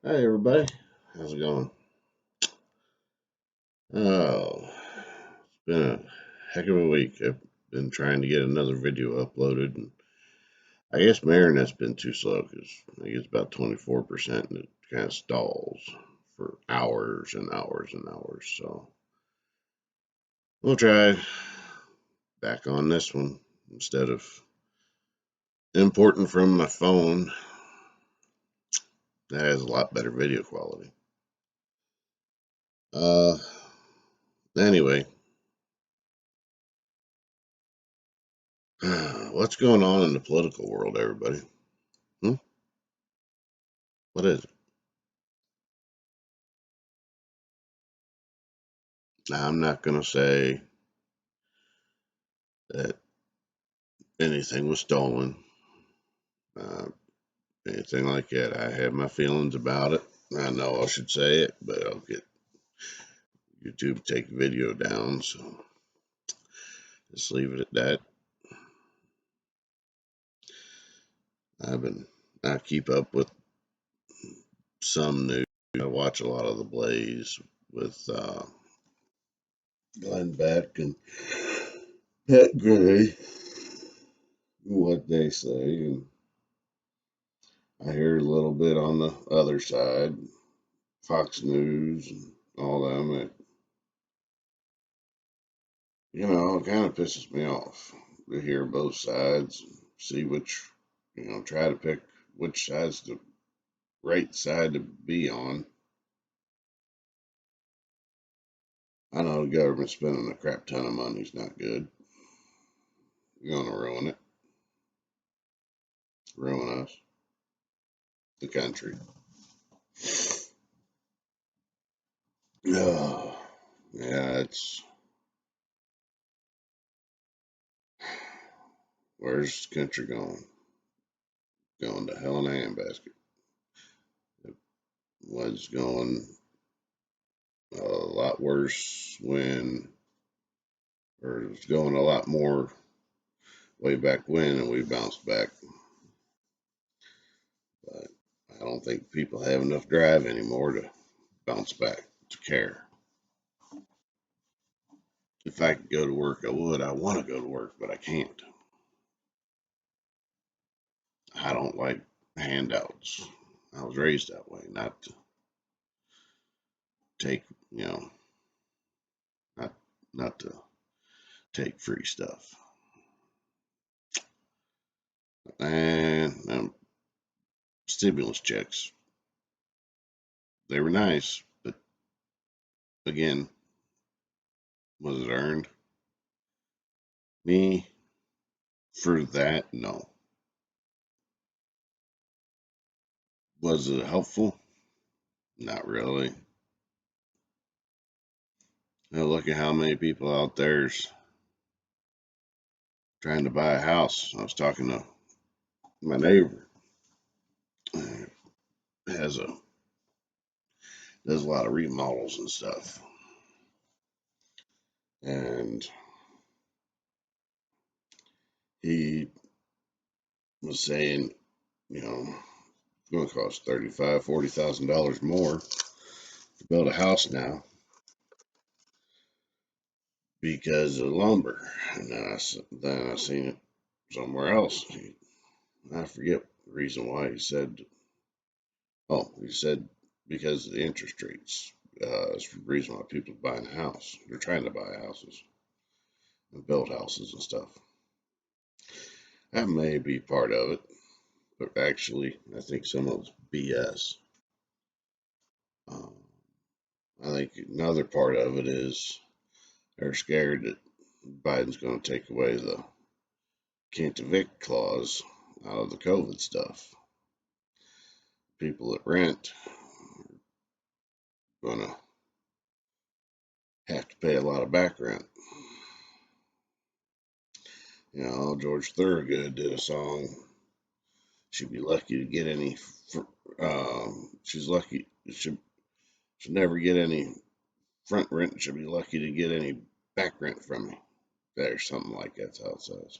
Hey everybody, how's it going? Oh, it's been a heck of a week. I've been trying to get another video uploaded, and I guess my internet's been too slow because I think it's about 24% and it kind of stalls for hours and hours and hours. So we'll try back on this one instead of importing from my phone. That has a lot better video quality. Uh, anyway, what's going on in the political world, everybody? Hmm? What is it? Now, I'm not going to say that anything was stolen, uh, anything like that. I have my feelings about it. I know I should say it, but I'll get YouTube to take the video down, so just leave it at that. I've been, I keep up with some news. I watch a lot of the Blaze with Glenn Beck and Pat Gray, what they say, and I hear a little bit on the other side, Fox News and all them. It kind of pisses me off to hear both sides, see which, try to pick which side's the right side to be on. I know the government spending a crap ton of money is not good. You're going to ruin us, the country. Oh, yeah, where's the country going? Going to hell in a handbasket. It was going a lot worse or it was going a lot more way back when, and we bounced back. But I don't think people have enough drive anymore to bounce back, to care. If I could go to work, I would. I want to go to work, but I can't. I don't like handouts. I was raised that way, not to take, you know, not not to take free stuff. And stimulus checks, they were nice, but again, was it earned? Me, for that, no. Was it helpful? Not really. Now look at how many people out there's trying to buy a house. I was talking to my neighbor. Has a does a lot of remodels and stuff, and he was saying, it's going to cost $35,000-$40,000 more to build a house now because of lumber. And then I seen it somewhere else. I forget the reason why he said. Oh, he said because of the interest rates. It's the reason why people are buying a house. They're trying to buy houses and build houses and stuff. That may be part of it, but actually, I think some of it's BS. Um, I think another part of it is they're scared that Biden's going to take away the can't evict clause out of the COVID stuff. People that rent are going to have to pay a lot of back rent. George Thorogood did a song. She'd be lucky to get any. She's lucky. She'll never get any front rent. She'll be lucky to get any back rent from me. There's something like that's how it says.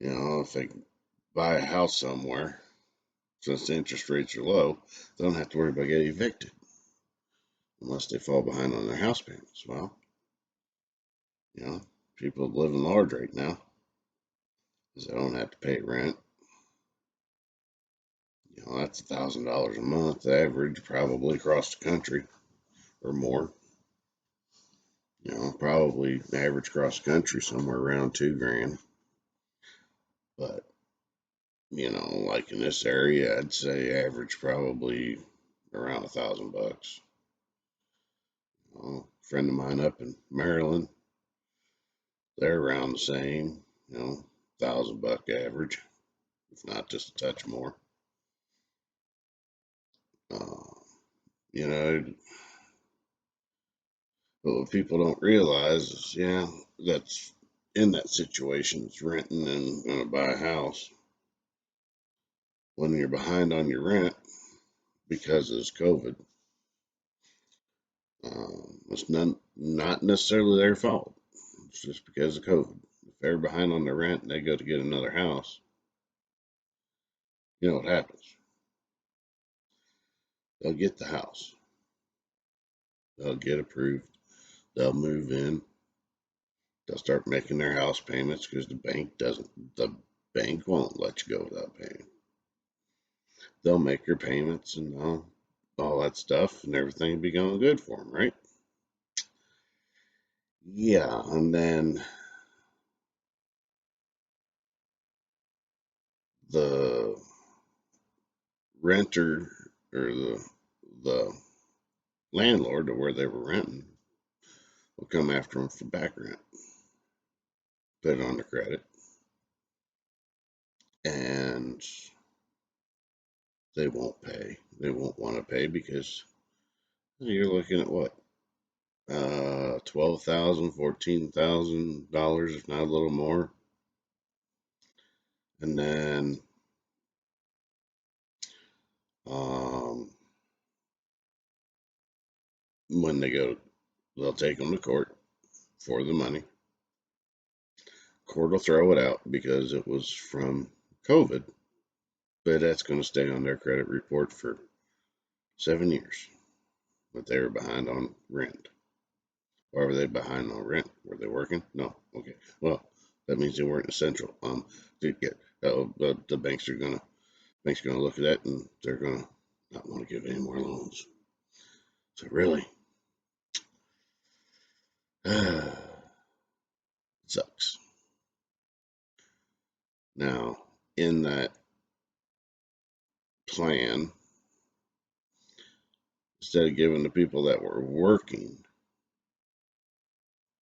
If they buy a house somewhere, Since the interest rates are low, they don't have to worry about getting evicted unless they fall behind on their house payments. Well, you know, people living large right now because they don't have to pay rent. You know, that's $1,000 a month average, probably across the country or more. You know, probably average across the country somewhere around 2 grand. But you know, like in this area, I'd say average probably around $1,000. A friend of mine up in Maryland, they're around the same, you know, $1,000 average, if not just a touch more. Uh, you know, but what people don't realize is, yeah, that's in that situation, it's renting and going to buy a house. When you're behind on your rent because of this COVID, it's not necessarily their fault. It's just because of COVID. If they're behind on their rent and they go to get another house, you know what happens? They'll get the house. They'll get approved. They'll move in. They'll start making their house payments because the bank won't let you go without paying. They'll make your payments and all that stuff, and everything will be going good for them, right? Yeah, and then the renter or the landlord, or where they were renting, will come after them for back rent, put it on their credit, and they won't pay. They won't want to pay because you're looking at what, $12,000, $14,000, if not a little more. And then um, when they go, they'll take them to court for the money. Court will throw it out because it was from COVID, but that's going to stay on their credit report for 7 years. But they were behind on rent. Why were they behind on rent? Were they working? No. Okay. Well, that means they weren't essential. The banks are gonna look at that and they're gonna not want to give any more loans. So really, it sucks. Now, in that plan, instead of giving the people that were working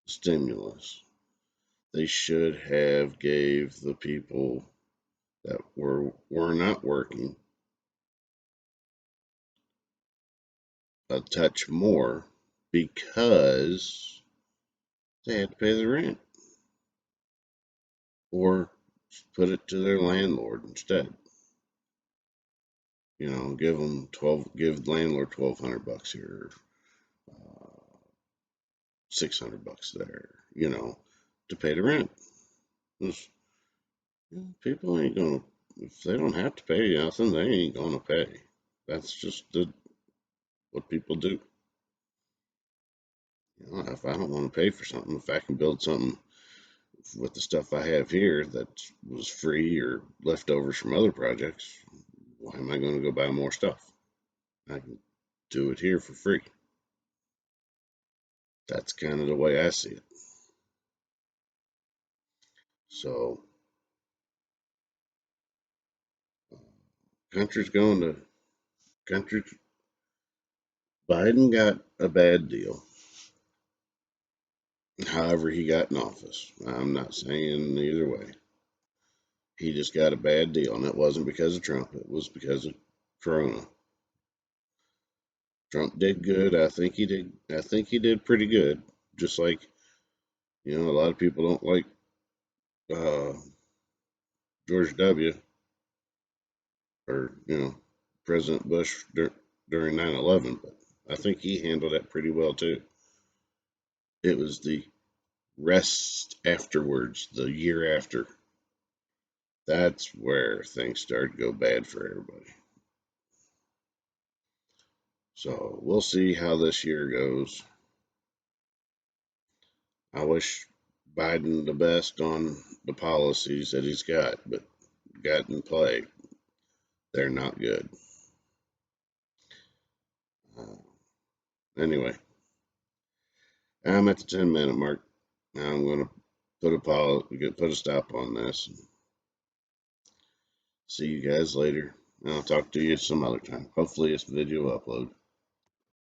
stimulus, they should have gave the people that were not working a touch more because they had to pay the rent or put it to their landlord instead. You know, give the landlord $1,200 here, uh, $600 there. You know, to pay the rent. People ain't gonna, if they don't have to pay nothing, they ain't gonna pay. That's just what people do. You know, if I don't want to pay for something, if I can build something with the stuff I have here that was free or leftovers from other projects, why am I going to go buy more stuff? I can do it here for free. That's kind of the way I see it. So, uh, country's going to country. Biden got a bad deal. However, he got in office. I'm not saying either way. He just got a bad deal, and it wasn't because of Trump. It was because of Corona. Trump did good. I think he did. I think he did pretty good. Just like, you know, a lot of people don't like uh, George W. or, you know, President Bush during 9/11, but I think he handled that pretty well too. It was the rest afterwards, the year after, that's where things started to go bad for everybody. So we'll see how this year goes. I wish Biden the best on the policies that he's got in play. They're not good. Uh, anyway, I'm at the 10-minute mark. Now I'm going to put a stop on this. See you guys later. I'll talk to you some other time. Hopefully this video will upload.